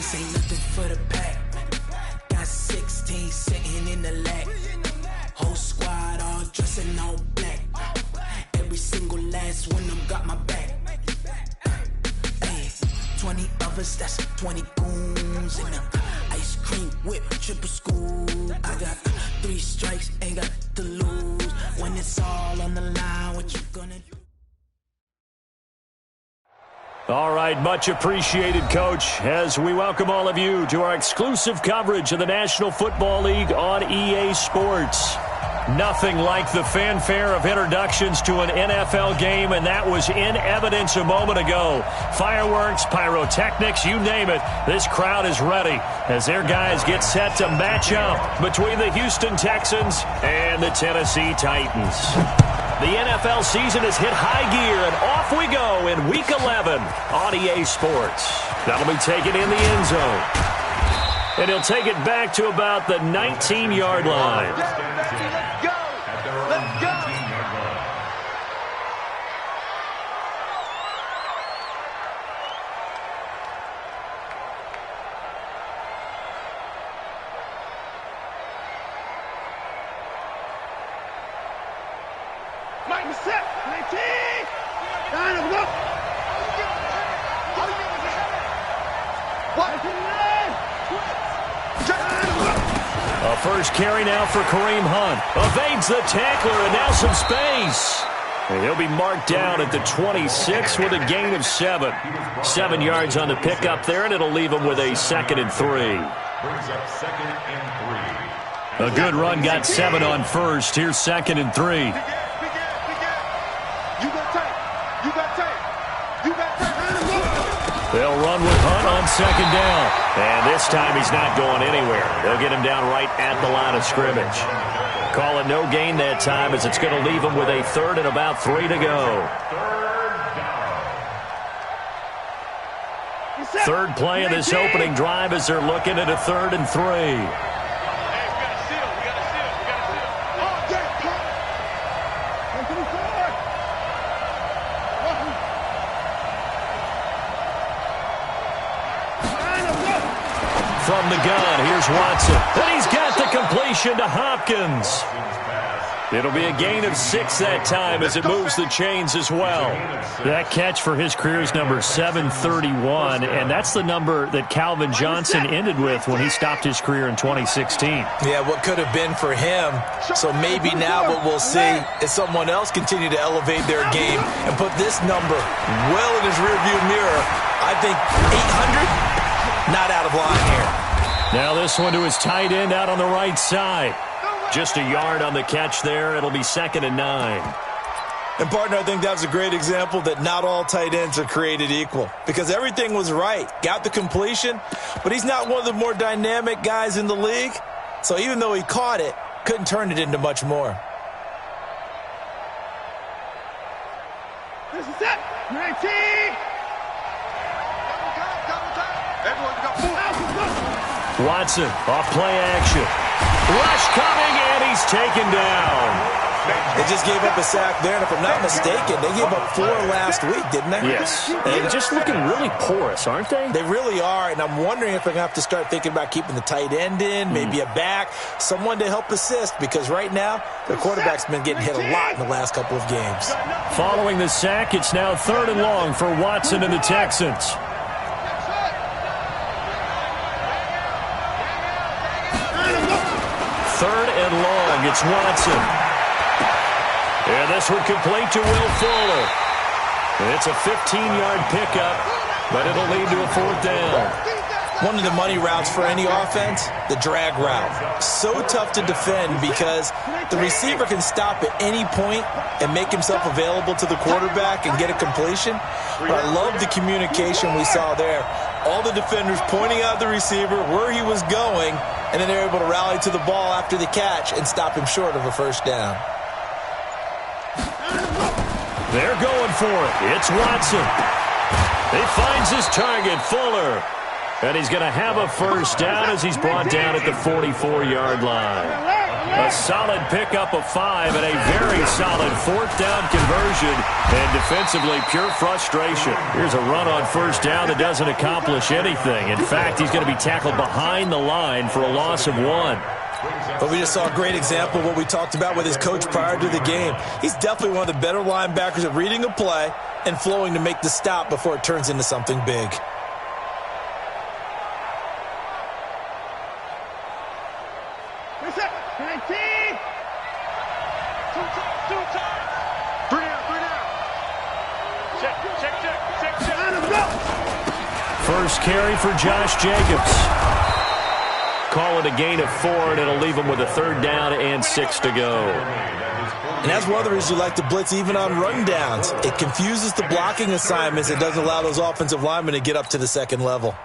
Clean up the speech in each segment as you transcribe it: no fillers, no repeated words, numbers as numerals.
This ain't nothing for the pack. Got 16 sitting in the lag. Whole squad all dressed in all black. Every single last one of them got my back. Hey, 20 of us, that's 20 goons in the ice cream whip, triple scoop. I got 3 strikes, ain't got to lose. When it's all on the line, what you gonna do? All right, much appreciated, Coach, as we welcome all of you to our exclusive coverage of the National Football League on EA Sports. Nothing like the fanfare of introductions to an NFL game, and that was in evidence a moment ago. Fireworks, pyrotechnics, you name it. This crowd is ready as their guys get set to match up between the Houston Texans and the Tennessee Titans. The NFL season has hit high gear, and off we go in Week 11 on EA Sports. That'll be taken in the end zone. And he'll take it back to about the 19-yard line. Let's go! Mike, set, 19! Line up, look! A first carry now for Kareem Hunt. Evades the tackler, and now some space. And he'll be marked down at the 26 with a gain of 7. 7 yards on the pickup there, and it'll leave him with a 2nd and 3. Brings up 2nd and 3. A good run got 7 on first. Here's 2nd and 3. They'll run with Hunt on 2nd down. And this time he's not going anywhere. They'll get him down right at the line of scrimmage. Call it no gain that time as it's going to leave him with a 3rd and about 3 to go. Third play of this opening drive as they're looking at a 3rd and 3. From the gun, here's Watson. And he's got the completion to Hopkins. It'll be a gain of 6 that time as it moves the chains as well. That catch for his career is number 731, and that's the number that Calvin Johnson ended with when he stopped his career in 2016. Yeah, what could have been for him. So maybe now what we'll see is someone else continue to elevate their game and put this number well in his rearview mirror. I think 800, not out of line here. Now this one to his tight end out on the right side. Just a yard on the catch there. It'll be 2nd and 9. And, partner, I think that was a great example that not all tight ends are created equal because everything was right. Got the completion, but he's not one of the more dynamic guys in the league. So even though he caught it, couldn't turn it into much more. This is it. 19. Watson off play action. Rush coming, and he's taken down. They just gave up a sack there, and if I'm not mistaken, they gave up 4 last week, didn't they? Yes. And just looking really porous, aren't they? They really are, and I'm wondering if they're going to have to start thinking about keeping the tight end in, maybe a back, someone to help assist, because right now, their quarterback's been getting hit a lot in the last couple of games. Following the sack, it's now 3rd and long for Watson and the Texans. Third and long, it's Watson. And this one complete to Will Fuller. It's a 15-yard pickup, but it'll lead to a 4th down. One of the money routes for any offense, the drag route. So tough to defend because the receiver can stop at any point and make himself available to the quarterback and get a completion. But I love the communication we saw there. All the defenders pointing out the receiver, where he was going, and then they're able to rally to the ball after the catch and stop him short of a 1st down. They're going for it. It's Watson. He finds his target, Fuller. And he's going to have a 1st down as he's brought down at the 44-yard line. A solid pickup of 5 and a very solid 4th down conversion. And defensively, pure frustration. Here's a run on 1st down that doesn't accomplish anything. In fact, he's going to be tackled behind the line for a loss of 1. But we just saw a great example of what we talked about with his coach prior to the game. He's definitely one of the better linebackers at reading a play and flowing to make the stop before it turns into something big. First carry for Josh Jacobs. Call it a gain of 4, and it'll leave him with a 3rd down and 6 to go. And that's one of the reasons you like to blitz even on rundowns. It confuses the blocking assignments. It doesn't allow those offensive linemen to get up to the second level.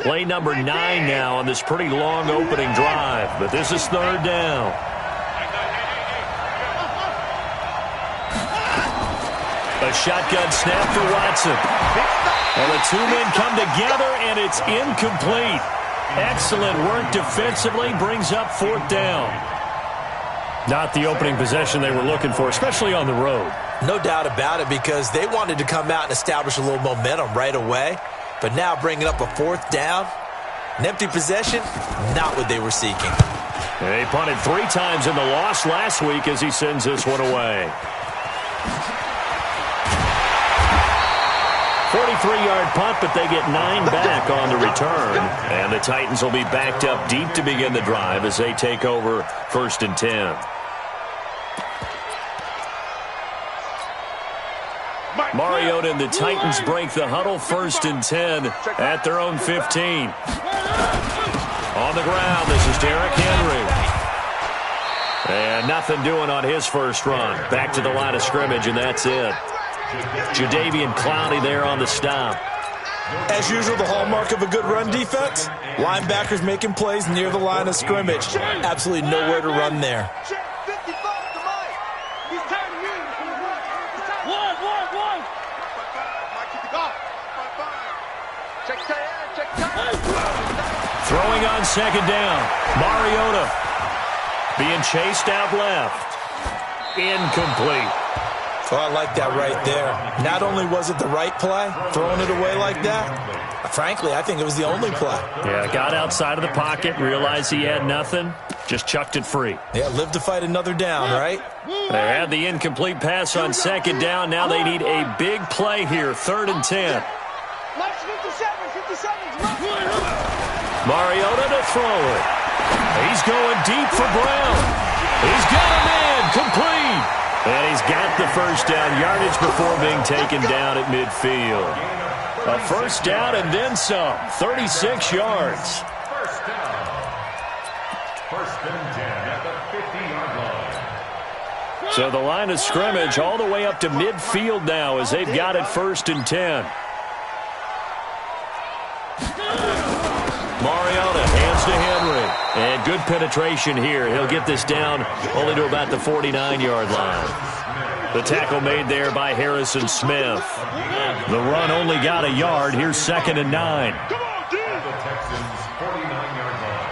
Play number 9 now on this pretty long opening drive, but this is 3rd down. A shotgun snap for Watson. And the 2 men come together, and it's incomplete. Excellent work defensively, brings up 4th down. Not the opening possession they were looking for, especially on the road. No doubt about it, because they wanted to come out and establish a little momentum right away. But now bringing up a 4th down, an empty possession, not what they were seeking. And he punted 3 times in the loss last week as he sends this one away. 43-yard punt, but they get 9 back on the return. And the Titans will be backed up deep to begin the drive as they take over 1st and 10. Mariota and the Titans break the huddle, 1st and 10 at their own 15. On the ground, this is Derrick Henry. And nothing doing on his first run. Back to the line of scrimmage, and that's it. Jadeveon Clowney there on the stop. As usual, the hallmark of a good run defense, linebackers making plays near the line of scrimmage. Absolutely nowhere to run there. Throwing on 2nd down. Mariota being chased out left. Incomplete. Oh, I like that right there. Not only was it the right play, throwing it away like that, frankly, I think it was the only play. Yeah, got outside of the pocket, realized he had nothing, just chucked it free. Yeah, live to fight another down, right? They had the incomplete pass on 2nd down. Now they need a big play here, 3rd and 10. Mariota to throw it. He's going deep for Brown. He's got him in, complete. And he's got the 1st down yardage before being taken down at midfield. A 1st down and then some, 36 yards. 1st down. 1st and 10 at the 50-yard line. So the line of scrimmage all the way up to midfield now as they've got it 1st and 10. Mariota hands to Henry. And good penetration here. He'll get this down only to about the 49-yard line. The tackle made there by Harrison Smith. The run only got a yard. Here's 2nd and 9. The Texans' 49-yard line.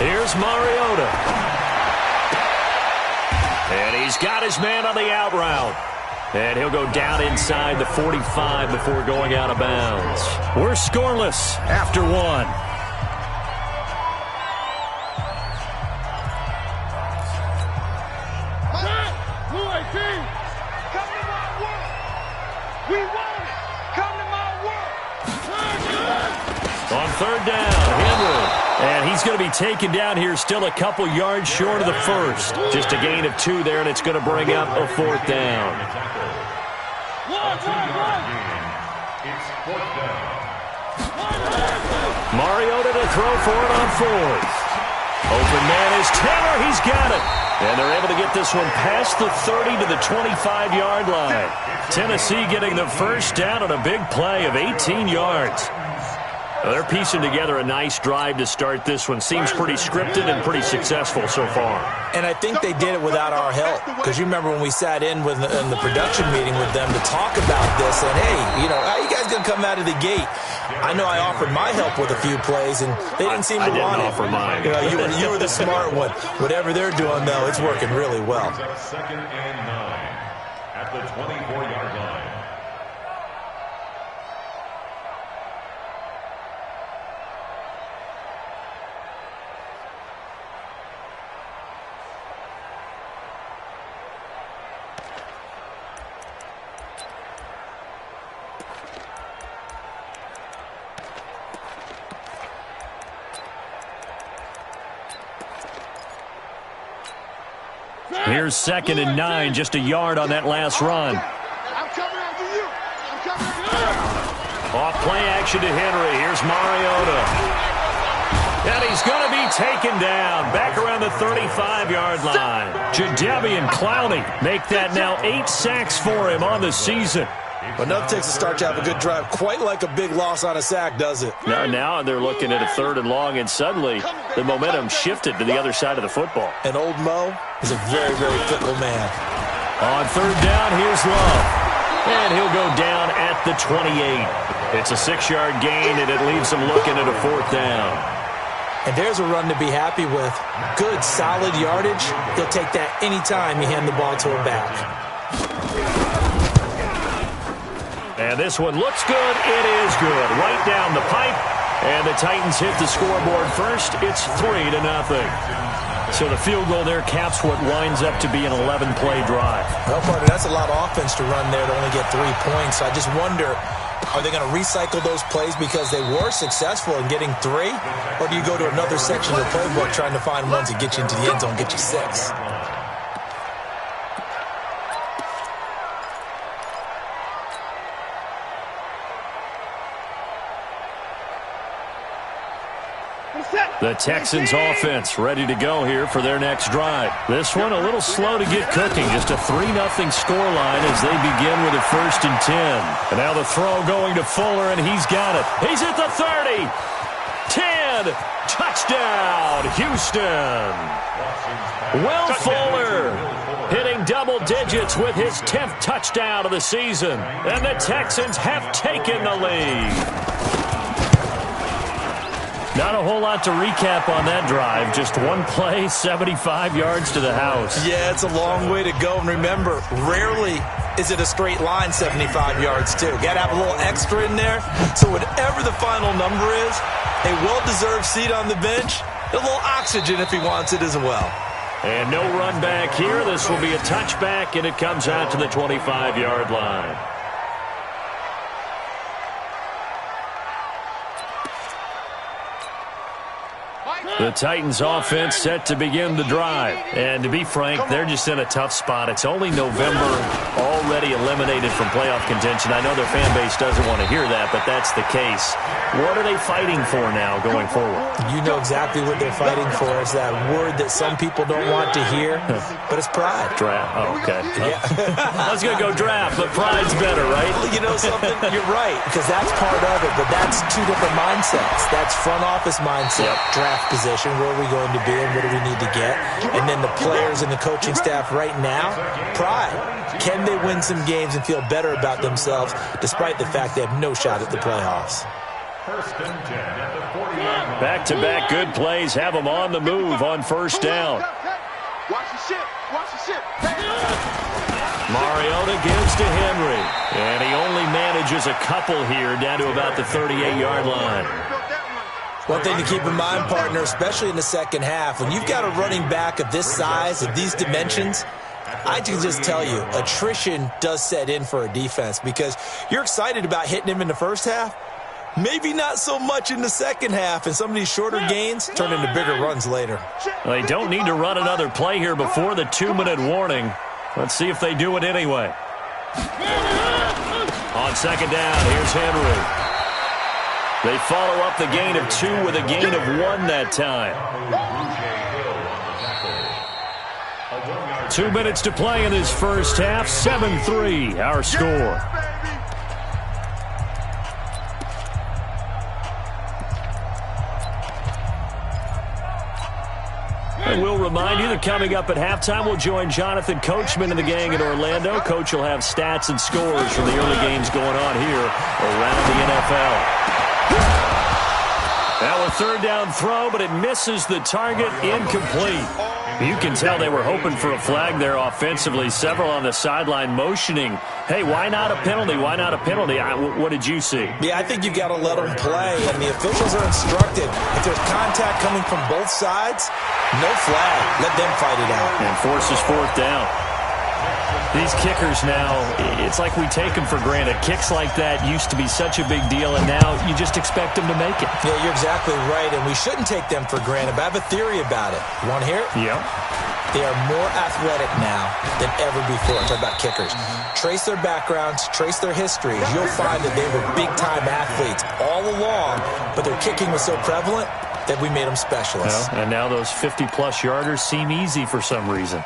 Here's Mariota. And he's got his man on the out route. And he'll go down inside the 45 before going out of bounds. We're scoreless after 1. On 3rd down, Henry. And he's going to be taken down here still a couple yards short of the 1st. Just a gain of 2 there, and it's going to bring up a 4th down. It's 4th down. Mariota to throw for it on 4th. Open man is Taylor. He's got it. And they're able to get this one past the 30 to the 25-yard line. Tennessee getting the 1st down on a big play of 18 yards. Well, they're piecing together a nice drive to start this one. Seems pretty scripted and pretty successful so far. And I think they did it without our help. Because you remember when we sat in the production meeting with them to talk about this. And, hey, how are you guys going to come out of the gate? I know I offered my help with a few plays, and they didn't seem to want it. I didn't offer mine. You were the smart one. Whatever they're doing, though, it's working really well. Second and 9 at the 24-yard line. Here's 2nd and 9, just a yard on that last run. Off play action to Henry. Here's Mariota. And he's going to be taken down back around the 35-yard line. Jadeveon Clowney make that now 8 sacks for him on the season. But enough takes a start to have a good drive. Quite like a big loss on a sack, does it? Now they're looking at a 3rd and long, and suddenly the momentum shifted to the other side of the football. And old Mo is a very, very fickle man. On 3rd down, here's Love. And he'll go down at the 28. It's a 6-yard gain, and it leaves them looking at a 4th down. And there's a run to be happy with. Good, solid yardage. He'll take that anytime you hand the ball to him back. And this one looks good. It is good. Right down the pipe. And the Titans hit the scoreboard first. It's 3-0. So the field goal there caps what winds up to be an 11-play drive. Well, partner, that's a lot of offense to run there to only get 3 points. I just wonder, are they going to recycle those plays because they were successful in getting 3? Or do you go to another section of the playbook trying to find ones that get you into the end zone, get you 6? The Texans offense ready to go here for their next drive. This one a little slow to get cooking. Just a 3-0 scoreline as they begin with a 1st and 10. And now the throw going to Fuller, and he's got it. He's at the 30. 10. Touchdown, Houston. Will Fuller hitting double digits with his 10th touchdown of the season. And the Texans have taken the lead. Not a whole lot to recap on that drive. Just one play, 75 yards to the house. Yeah, it's a long way to go. And remember, rarely is it a straight line 75 yards, too. Got to have a little extra in there. So whatever the final number is, a well-deserved seat on the bench, a little oxygen if he wants it as well. And no run back here. This will be a touchback, and it comes out to the 25-yard line. The Titans offense set to begin the drive. And to be frank, they're just in a tough spot. It's only November, already eliminated from playoff contention. I know their fan base doesn't want to hear that, but that's the case. What are they fighting for now going forward? You know exactly what they're fighting for. It's that word that some people don't want to hear, but it's pride. Draft. Oh, okay. Yeah. I was going to go draft, but pride's better, right? You know something? You're right, because that's part of it, but that's 2 different mindsets. That's front office mindset, draft position. Where are we going to be and what do we need to get? And then the players and the coaching staff right now, pride. Can they win some games and feel better about themselves despite the fact they have no shot at the playoffs? Back-to-back good plays have them on the move on 1st down. Mariota gives to Henry. And he only manages a couple here down to about the 38-yard line. One thing to keep in mind, partner, especially in the second half, when you've got a running back of this size, of these dimensions, I can just tell you, attrition does set in for a defense because you're excited about hitting him in the first half. Maybe not so much in the second half, and some of these shorter gains turn into bigger runs later. They don't need to run another play here before the 2-minute warning. Let's see if they do it anyway. On 2nd down, here's Henry. They follow up the gain of 2 with a gain of 1 that time. 2 minutes to play in this first half. 7-3, our score. remind you that coming up at halftime, we'll join Jonathan Coachman and the gang in Orlando. Coach will have stats and scores from the early games going on here around the NFL. Now a third down throw, but it misses the target, incomplete. You can tell they were hoping for a flag there offensively. Several on the sideline motioning, hey, why not a penalty? Why not a penalty? What did you see? Yeah, I think you've got to let them play, and the officials are instructed. If there's contact coming from both sides, no flag. Let them fight it out. And forces fourth down. These kickers now, it's like we take them for granted. Kicks like that used to be such a big deal, and now you just expect them to make it. Yeah, you're exactly right, and we shouldn't take them for granted, but I have a theory about it. You want to hear it? Yeah. They are more athletic now than ever before. I'm talking about kickers. Trace their backgrounds, trace their histories. You'll find that they were big-time athletes all along, but their kicking was so prevalent that we made them specialists. Well, and now those 50-plus yarders seem easy for some reason.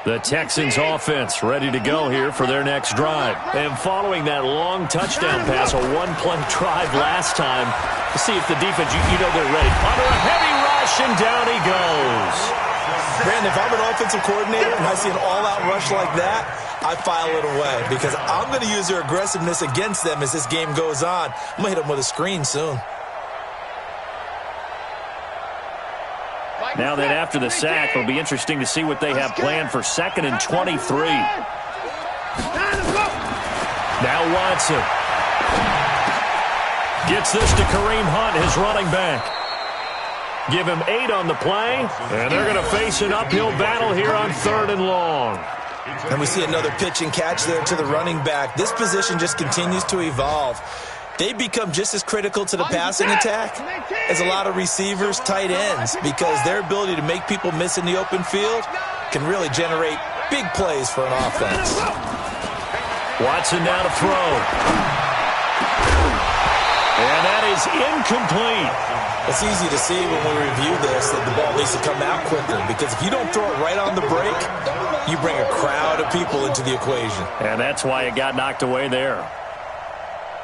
The Texans offense ready to go here for their next drive. And following that long touchdown pass, a one-play drive last time, to see if the defense, you know they're ready. Under a heavy rush, and down he goes. Brandon, if I'm an offensive coordinator and I see an all-out rush like that, I file it away because I'm going to use their aggressiveness against them as this game goes on. I'm going to hit them with a screen soon. Now then, after the sack, it'll be interesting to see what they have planned for 2nd and 23. Now Watson gets this to Kareem Hunt, his running back. Give him 8 on the play, and they're going to face an uphill battle here on 3rd and long. And we see another pitch and catch there to the running back. This position just continues to evolve. They become just as critical to the passing attack as a lot of receivers, tight ends, because their ability to make people miss in the open field can really generate big plays for an offense. Watson now to throw. And that is incomplete. It's easy to see when we review this that the ball needs to come out quicker, because if you don't throw it right on the break, you bring a crowd of people into the equation. And that's why it got knocked away there.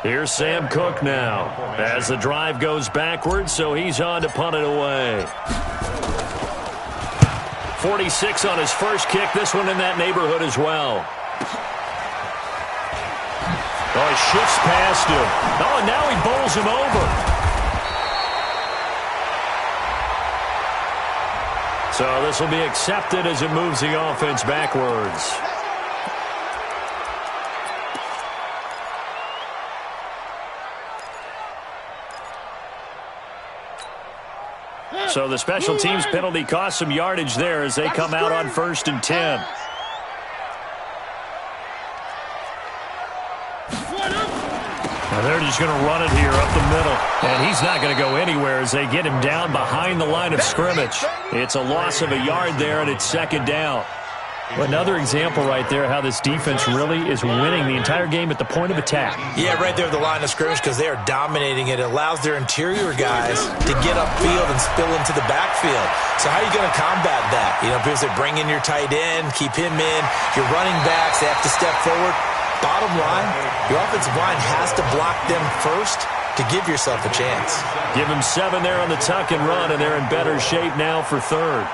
Here's Sam Cook now as the drive goes backwards, so he's on to punt it away. 46 on his first kick. This one in that neighborhood as well. Oh, he shifts past him. Oh, and now he bowls him over. So this will be accepted as it moves the offense backwards. So the special teams penalty cost some yardage there as they come out on 1st and 10. Now they're just going to run it here up the middle. And he's not going to go anywhere as they get him down behind the line of scrimmage. It's a loss of a yard there, and it's 2nd down. Another example right there how this defense really is winning the entire game at the point of attack. Yeah, right there at the line of scrimmage because they are dominating it. It allows their interior guys to get upfield and spill into the backfield. So how are you going to combat that? You know, people say bring in your tight end, keep him in. Your running backs, they have to step forward. Bottom line, your offensive line has to block them first to give yourself a chance. Give them 7 there on the tuck and run, and they're in better shape now for 3rd.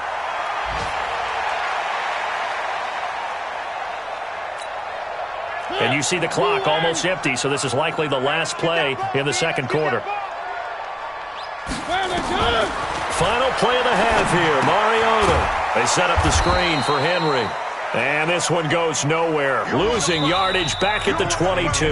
And you see the clock almost empty, so this is likely the last play in the 2nd quarter. Final play of the half here, Mariota. They set up the screen for Henry. And this one goes nowhere. Losing yardage back at the 22.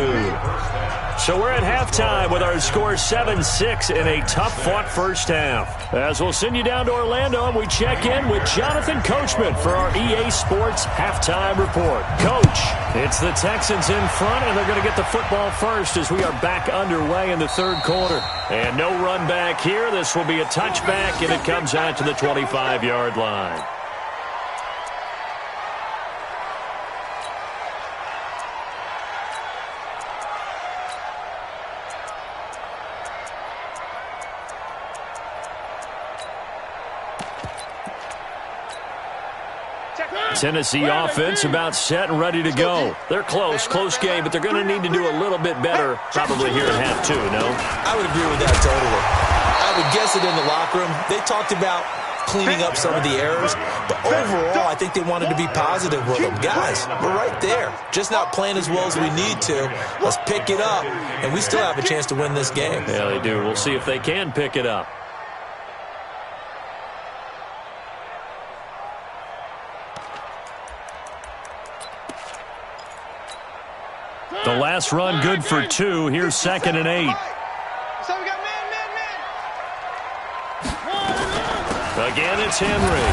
So we're at halftime with our score 7-6 in a tough-fought first half. As we'll send you down to Orlando, and we check in with Jonathan Coachman for our EA Sports Halftime Report. Coach, it's the Texans in front, and they're going to get the football first as we are back underway in the 3rd quarter. And no run back here. This will be a touchback, and it comes out to the 25-yard line. Tennessee offense about set and ready to go. They're close game, but they're going to need to do a little bit better probably here at half 2, no? I would agree with that totally. I would guess it in the locker room. They talked about cleaning up some of the errors, but overall, I think they wanted to be positive with them. Guys, we're right there. Just not playing as well as we need to. Let's pick it up, and we still have a chance to win this game. Yeah, they do. We'll see if they can pick it up. The last run good for 2. Here's 2nd and 8. So we got man. Again, it's Henry.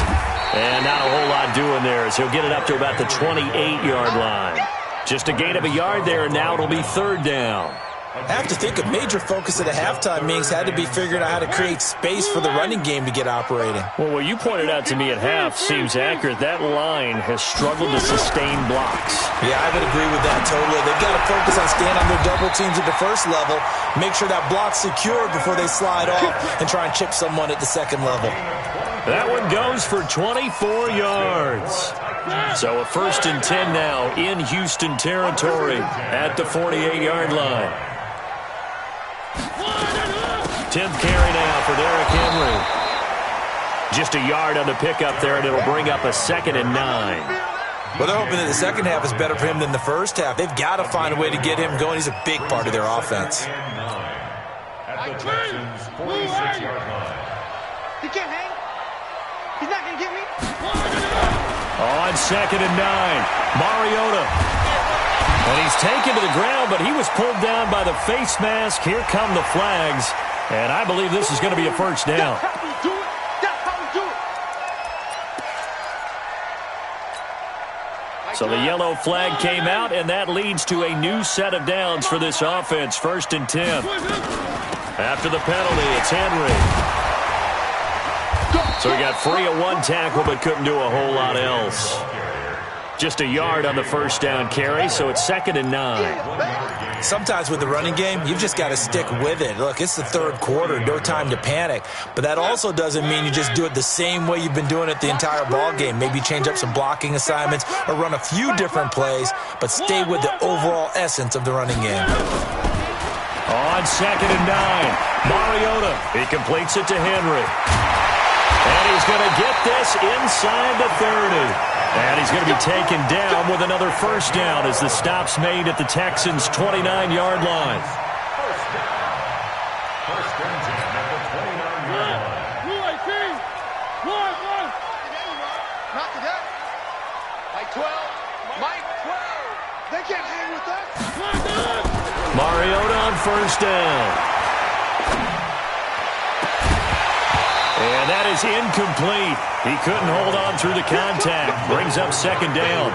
And not a whole lot doing there as he'll get it up to about the 28-yard line. Just a gain of a yard there, and now it'll be 3rd down. I have to think a major focus at the halftime meetings had to be figuring out how to create space for the running game to get operating. Well, what you pointed out to me at half seems accurate. That line has struggled to sustain blocks. Yeah, I would agree with that totally. They've got to focus on staying on their double teams at the first level, make sure that block's secured before they slide off, and try and chip someone at the second level. That one goes for 24 yards. So a 1st and 10 now in Houston territory at the 48-yard line. 10th carry now for Derrick Henry. Just a yard on the pickup there, and it'll bring up a 2nd and 9. Well, they're hoping that the second half is better for him than the first half. They've got to find a way to get him going. He's a big part of their offense. At the Texans' 46-yard line. He can't hang. He's not going to get me. On 2nd and 9, Mariota. And he's taken to the ground, but he was pulled down by the face mask. Here come the flags. And I believe this is going to be a 1st down. That's how we do it. That's how we do it. So the yellow flag came out, and that leads to a new set of downs for this offense. 1st and 10. After the penalty, it's Henry. So he got free of 1 tackle, but couldn't do a whole lot else. Just a yard on the 1st down carry, so it's 2nd and 9. Sometimes with the running game, you've just got to stick with it. Look, it's the 3rd quarter, no time to panic. But that also doesn't mean you just do it the same way you've been doing it the entire ball game. Maybe change up some blocking assignments or run a few different plays, but stay with the overall essence of the running game. On 2nd and 9, Mariota. He completes it to Henry. And he's going to get this inside the 30. And he's going to be taken down with another 1st down as the stop's made at the Texans' 29-yard line. First and 10 at the 29-yard line. Not to that. Mike 12. Mike 12. They can't hang with us. Mariota on 1st down. And that is incomplete. He couldn't hold on through the contact. Brings up 2nd down.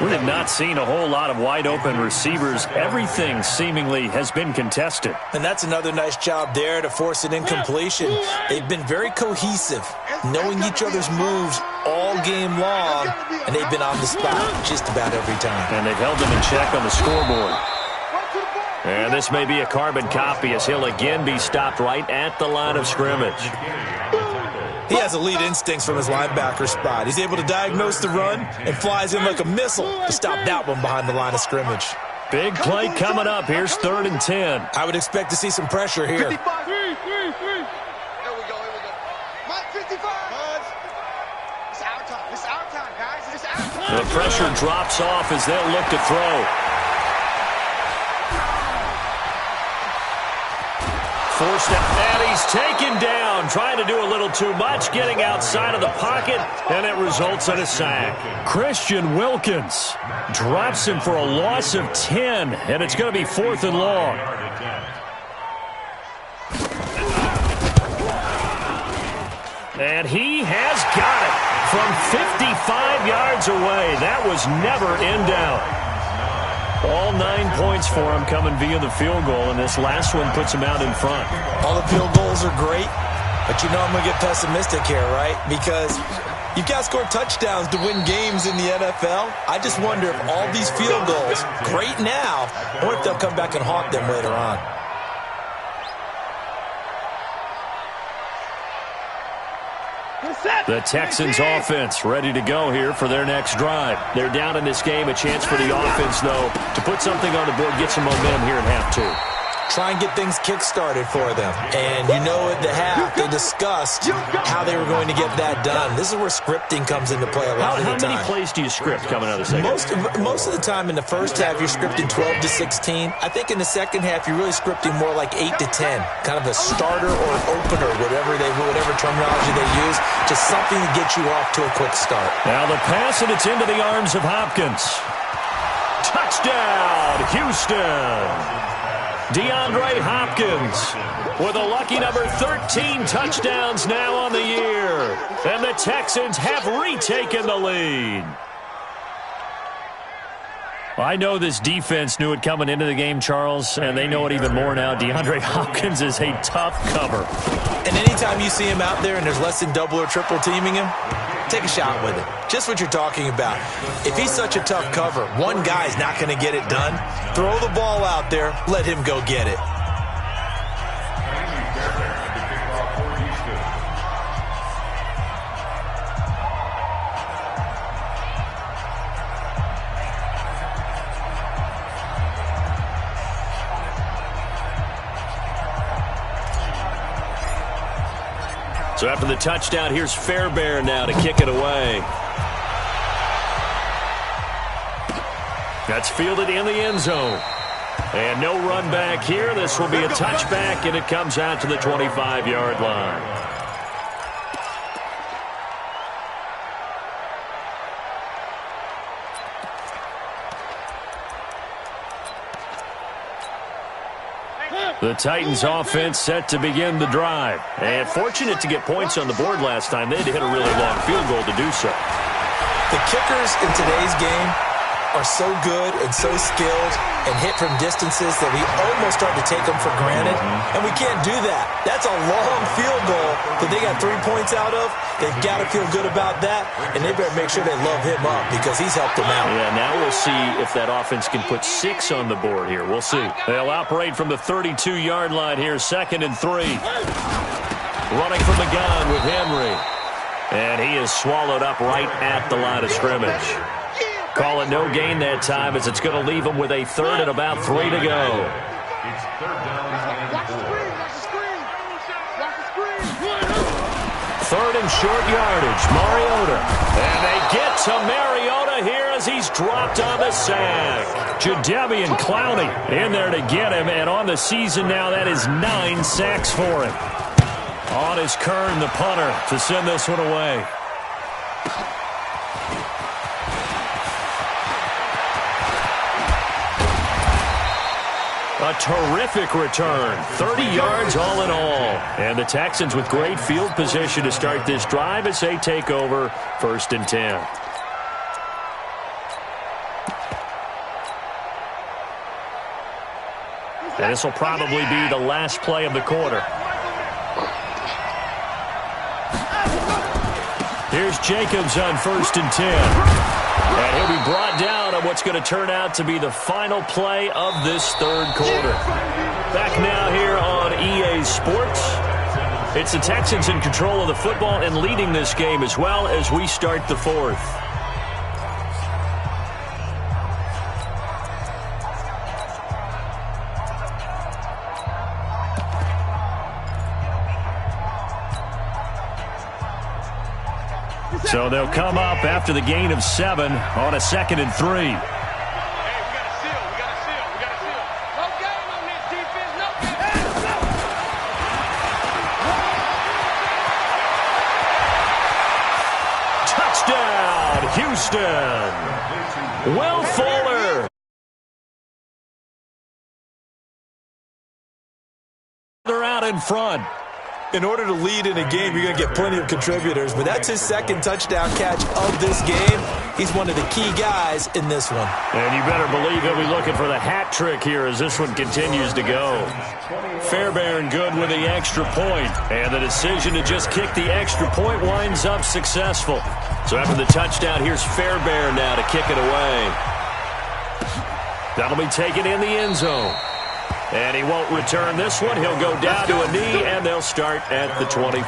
We have not seen a whole lot of wide-open receivers. Everything seemingly has been contested. And that's another nice job there to force an incompletion. They've been very cohesive, knowing each other's moves all game long, and they've been on the spot just about every time. And they've held them in check on the scoreboard. And this may be a carbon copy as he'll again be stopped right at the line of scrimmage. He has elite instincts from his linebacker spot. He's able to diagnose the run and flies in like a missile to stop that one behind the line of scrimmage. Big play coming up. Here's 3rd and 10. I would expect to see some pressure here. 55. Here we go. Mike 55. It's our time. It's our time, guys. It's our time. The pressure drops off as they'll look to throw. Forced it, and he's taken down, trying to do a little too much, getting outside of the pocket, and it results in a sack. Christian Wilkins drops him for a loss of 10, and it's going to be 4th and long. And he has got it from 55 yards away. That was never in doubt. All 9 points for him coming via the field goal, and this last one puts him out in front. All the field goals are great, but you know I'm going to get pessimistic here, right? Because you've got to score touchdowns to win games in the NFL. I just wonder if all these field goals, great now, or if they'll come back and haunt them later on. The Texans offense ready to go here for their next drive. They're down in this game. A chance for the offense, though, to put something on the board, get some momentum here in half two. Try and get things kick-started for them. And you know at the half, they discussed how they were going to get that done. This is where scripting comes into play a lot of the time. How many plays do you script coming out of the second? Most of the time in the first half, you're scripting 12 to 16. I think in the second half, you're really scripting more like 8 to 10. Kind of a starter or an opener, whatever terminology they use. Just something to get you off to a quick start. Now the pass, and it's into the arms of Hopkins. Touchdown, Houston. DeAndre Hopkins with a lucky number 13 touchdowns now on the year. And the Texans have retaken the lead. I know this defense knew it coming into the game, Charles, and they know it even more now. DeAndre Hopkins is a tough cover. And anytime you see him out there and there's less than double or triple teaming him, take a shot with it. Just what you're talking about. If he's such a tough cover, one guy's not going to get it done. Throw the ball out there. Let him go get it. So after the touchdown, here's Fairbairn now to kick it away. That's fielded in the end zone. And no run back here. This will be a touchback, and it comes out to the 25-yard line. The Titans offense set to begin the drive. And fortunate to get points on the board last time. They had to hit a really long field goal to do so. The kickers in today's game are so good and so skilled and hit from distances that we almost start to take them for granted. And we can't do that. That's a long field goal that they got 3 points out of. They've got to feel good about that, and they better make sure they love him up because he's helped them out. Yeah, now we'll see if that offense can put 6 on the board here. We'll see. They'll operate from the 32-yard line here, 2nd and 3. Running from the gun with Henry. And he is swallowed up right at the line of scrimmage. Call it no gain that time as it's going to leave him with a 3rd and about 3 to go. It's 3rd down and 4. 3rd and short yardage. Mariota. And they get to Mariota here as he's dropped on the sack. Jadeveon Clowney in there to get him. And on the season now, that is 9 sacks for him. On is Kern, the punter, to send this one away. A terrific return. 30 yards all in all. And the Texans with great field position to start this drive as they take over 1st and 10. And this will probably be the last play of the quarter. Here's Jacobs on 1st and 10. And he'll be brought down on what's going to turn out to be the final play of this 3rd quarter. Back now here on EA Sports. It's the Texans in control of the football and leading this game as well as we start the 4th. So they'll come up after the gain of 7 on a 2nd and 3. Touchdown, Houston. Will Fuller. They're out in front. In order to lead in a game, you're going to get plenty of contributors, but that's his 2nd touchdown catch of this game. He's one of the key guys in this one. And you better believe he'll be looking for the hat trick here as this one continues to go. Fairbairn good with the extra point, and the decision to just kick the extra point winds up successful. So after the touchdown, here's Fairbairn now to kick it away. That'll be taken in the end zone. And he won't return this one. He'll go down to a knee, and they'll start at the 25.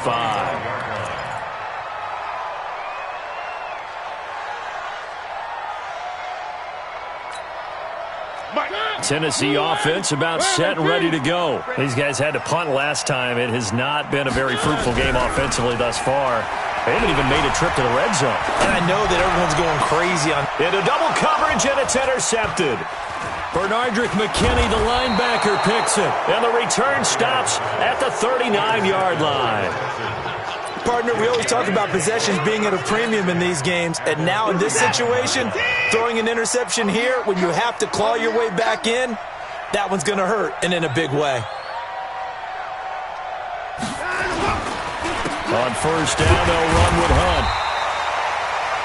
Tennessee offense about set and ready to go. These guys had to punt last time. It has not been a very fruitful game offensively thus far. They haven't even made a trip to the red zone. And I know that everyone's going crazy on... Into double coverage, and it's intercepted. Bernardrick McKinney, the linebacker, picks it. And the return stops at the 39-yard line. Partner, we always talk about possessions being at a premium in these games. And now in this situation, throwing an interception here when you have to claw your way back in, that one's going to hurt, and in a big way. On first down, they'll run with Hunt.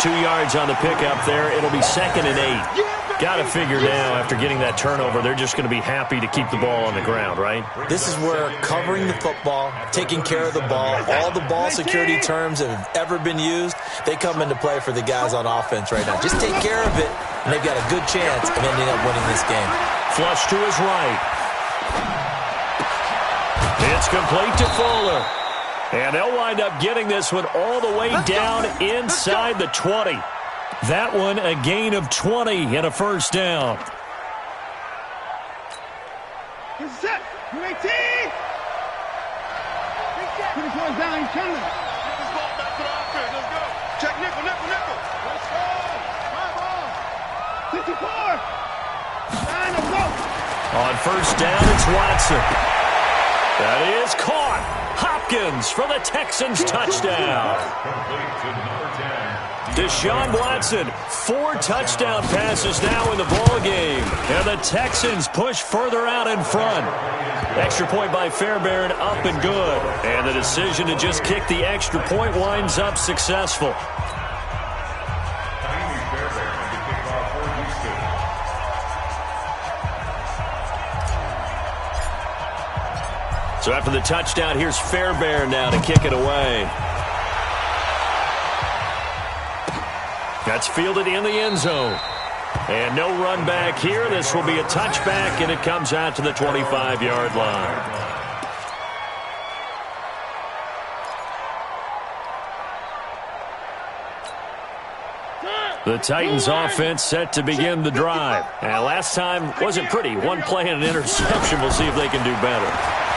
2 yards on the pickup there. It'll be 2nd and 8. Got to figure now, after getting that turnover, they're just going to be happy to keep the ball on the ground, right? This is where covering the football, taking care of the ball, all the ball security terms that have ever been used, they come into play for the guys on offense right now. Just take care of it, and they've got a good chance of ending up winning this game. Flush to his right. It's complete to Fuller. And they'll wind up getting this one all the way down inside the 20. That one a gain of 20 and a first down. He's set. UAT. Put his one down. He's coming. Get this ball back to the offense. Let's go. Check nickel. Let's go. My ball. 54. 9 to go. On first down, it's Watson. That is caught. Hopkins for the Texans touchdown. Deshaun Watson, 4 touchdown passes now in the ball game. And the Texans push further out in front. Extra point by Fairbairn, up and good. And the decision to just kick the extra point winds up successful. So after the touchdown, here's Fairbairn now to kick it away. That's fielded in the end zone. And no run back here. This will be a touchback, and it comes out to the 25-yard line. The Titans offense set to begin the drive. And last time wasn't pretty. One play and an interception. We'll see if they can do better.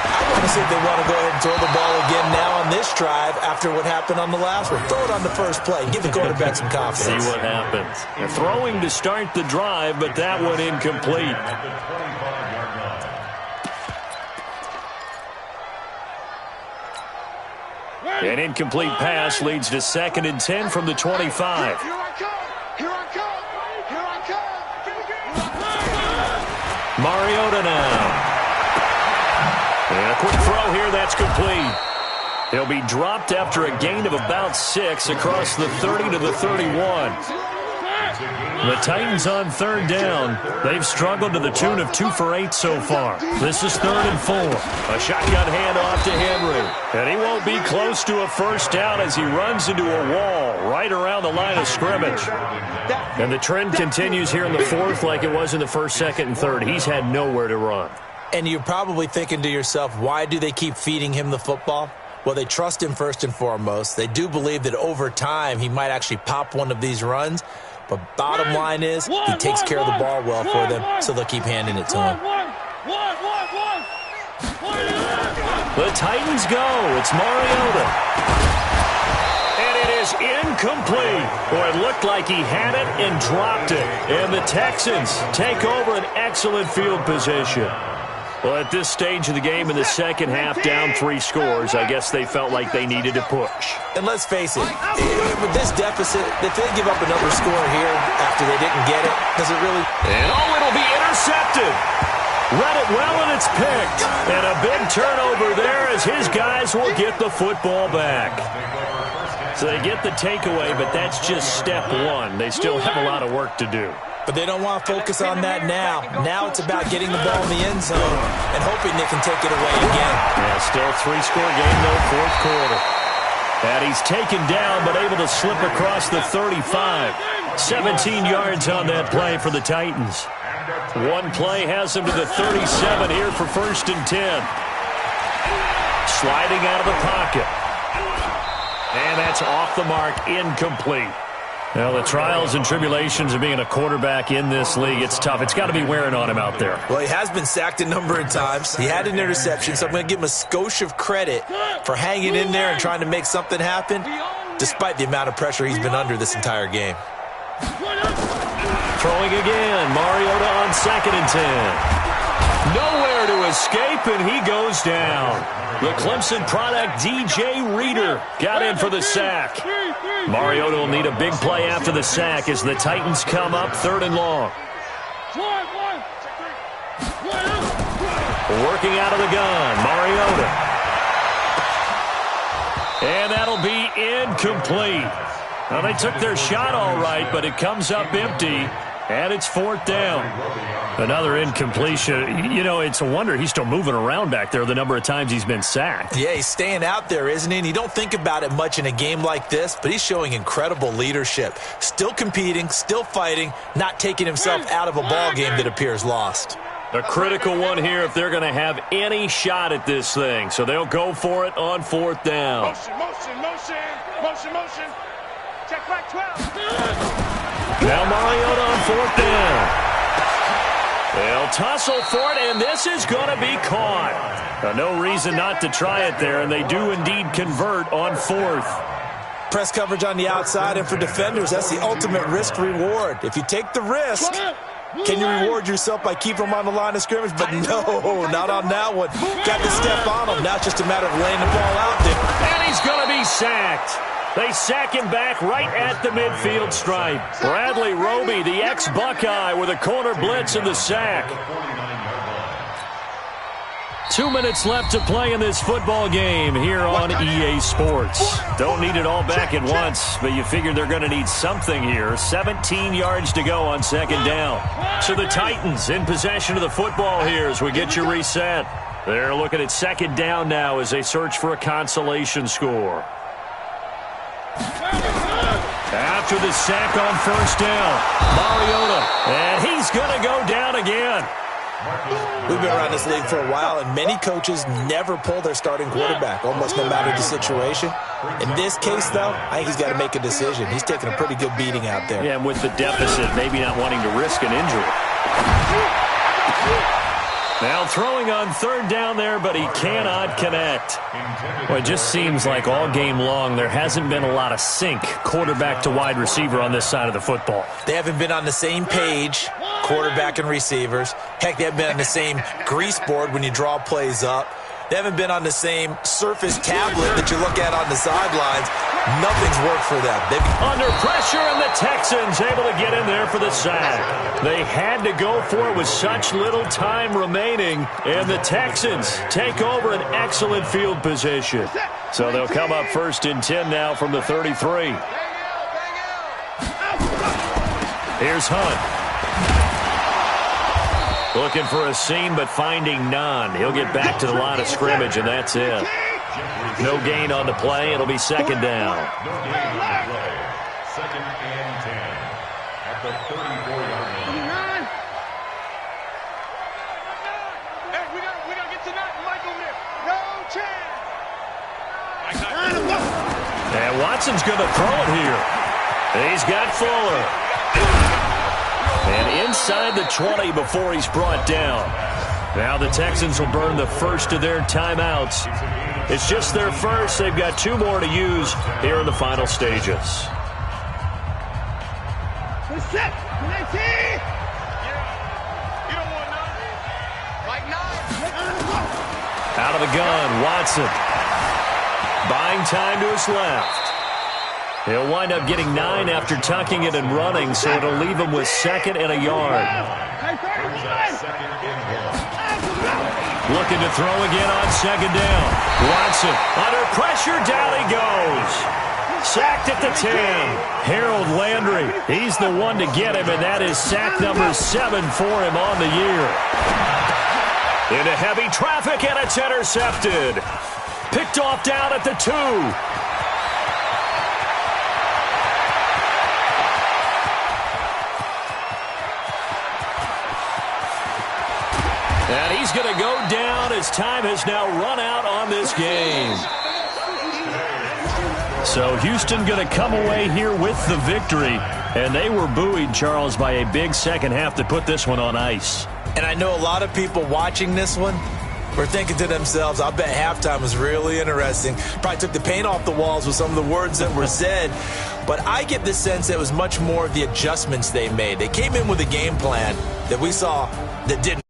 I want to see if they want to go ahead and throw the ball again now on this drive after what happened on the last one. Throw it on the first play. Give the quarterback some confidence. See what happens. They're throwing to start the drive, but that one incomplete. An incomplete pass leads to 2nd and 10 from the 25. Here I come. Mariota now. And a quick throw here, that's complete. He'll be dropped after a gain of about 6 across the 30 to the 31. The Titans on third down. They've struggled to the tune of 2 for 8 so far. This is 3rd and 4. A shotgun handoff to Henry. And he won't be close to a first down as he runs into a wall right around the line of scrimmage. And the trend continues here in the 4th like it was in the 1st, 2nd, and 3rd. He's had nowhere to run. And you're probably thinking to yourself, why do they keep feeding him the football? Well, they trust him first and foremost. They do believe that over time he might actually pop one of these runs. But bottom line is he takes care of the ball well for them, so they'll keep handing it to him. The Titans go. It's Mariota. And it is incomplete. Boy, it looked like he had it and dropped it. And the Texans take over an excellent field position. Well, at this stage of the game in the second half, down 3 scores, I guess they felt like they needed to push. And let's face it, with this deficit, if they give up another score here after they didn't get it, does it really? And it'll be intercepted. Read it well, and it's picked. And a big turnover there as his guys will get the football back. So they get the takeaway, but that's just step 1. They still have a lot of work to do. But they don't want to focus on that now. Now it's about getting the ball in the end zone and hoping they can take it away again. Yeah, still 3-score game, though, 4th quarter. And he's taken down, but able to slip across the 35. 17 yards on that play for the Titans. One play has him to the 37 here for 1st and 10. Sliding out of the pocket. And that's off the mark, incomplete. Well, the trials and tribulations of being a quarterback in this league, it's tough. It's got to be wearing on him out there. Well, he has been sacked a number of times. He had an interception, so I'm going to give him a skosh of credit for hanging in there and trying to make something happen, despite the amount of pressure he's been under this entire game. Throwing again. Mariota on 2nd and 10. Nowhere to escape, and he goes down. The Clemson product, DJ Reader, got in for the sack. Mariota will need a big play after the sack as the Titans come up 3rd and long. Working out of the gun, Mariota. And that'll be incomplete. Well, they took their shot all right, but it comes up empty, and it's 4th down. Another incompletion. You know, it's a wonder he's still moving around back there the number of times he's been sacked. Yeah, he's staying out there, isn't he? And you don't think about it much in a game like this, but he's showing incredible leadership. Still competing, still fighting, not taking himself out of a ball game that appears lost. A critical one here if they're going to have any shot at this thing. So they'll go for it on 4th down. Motion, motion, motion, motion, motion. Check back 12. Now Mariota on 4th down. They'll tussle for it, and this is going to be caught. No reason not to try it there, and they do indeed convert on 4th. Press coverage on the outside, and for defenders, that's the ultimate risk-reward. If you take the risk, can you reward yourself by keeping them on the line of scrimmage? But no, not on that one. Got to step on them. Now it's just a matter of laying the ball out there. And he's going to be sacked. They sack him back right at the midfield stripe. Bradley Roby, the ex-Buckeye, with a corner blitz in the sack. 2 minutes left to play in this football game here on EA Sports. Don't need it all back at once, but you figure they're going to need something here. 17 yards to go on 2nd down. So the Titans in possession of the football here as we get you reset. They're looking at 2nd down now as they search for a consolation score. After the sack on 1st down, Mariota, and he's going to go down again. We've been around this league for a while, and many coaches never pull their starting quarterback, almost no matter the situation. In this case, though, I think he's got to make a decision. He's taking a pretty good beating out there. Yeah, and with the deficit, maybe not wanting to risk an injury. Now throwing on 3rd down there, but he cannot connect. Well, it just seems like all game long there hasn't been a lot of sync quarterback to wide receiver on this side of the football. They haven't been on the same page, quarterback and receivers. Heck, they haven't been on the same grease board when you draw plays up. They haven't been on the same Surface tablet that you look at on the sidelines. Nothing's worked for them. Under pressure, and the Texans able to get in there for the sack. They had to go for it with such little time remaining, and the Texans take over an excellent field position. So they'll come up 1st and 10 now from the 33. Here's Hunt. Looking for a seam, but finding none. He'll get back to the line of scrimmage, and that's it. No gain on the play. It'll be 2nd down. No gain on the play. 2nd and 10 at the 34-yard line. Hey, we gotta get to that Mike over there. No chance. And Watson's going to throw it here. He's got Fuller. And inside the 20 before he's brought down. Now the Texans will burn the first of their timeouts. It's just their first. They've got 2 more to use here in the final stages. Out of the gun, Watson. Buying time to his left. He'll wind up getting 9 after tucking it and running, so it'll leave him with 2nd and a yard. Looking to throw again on 2nd down. Watson under pressure, down he goes. Sacked at the 10. Harold Landry, he's the one to get him, and that is sack number 7 for him on the year. Into heavy traffic, and it's intercepted. Picked off down at the 2. And he's going to go down as time has now run out on this game. So Houston going to come away here with the victory. And they were buoyed, Charles, by a big second half that put this one on ice. And I know a lot of people watching this one were thinking to themselves, I bet halftime was really interesting. Probably took the paint off the walls with some of the words that were said. But I get the sense that it was much more of the adjustments they made. They came in with a game plan that we saw that didn't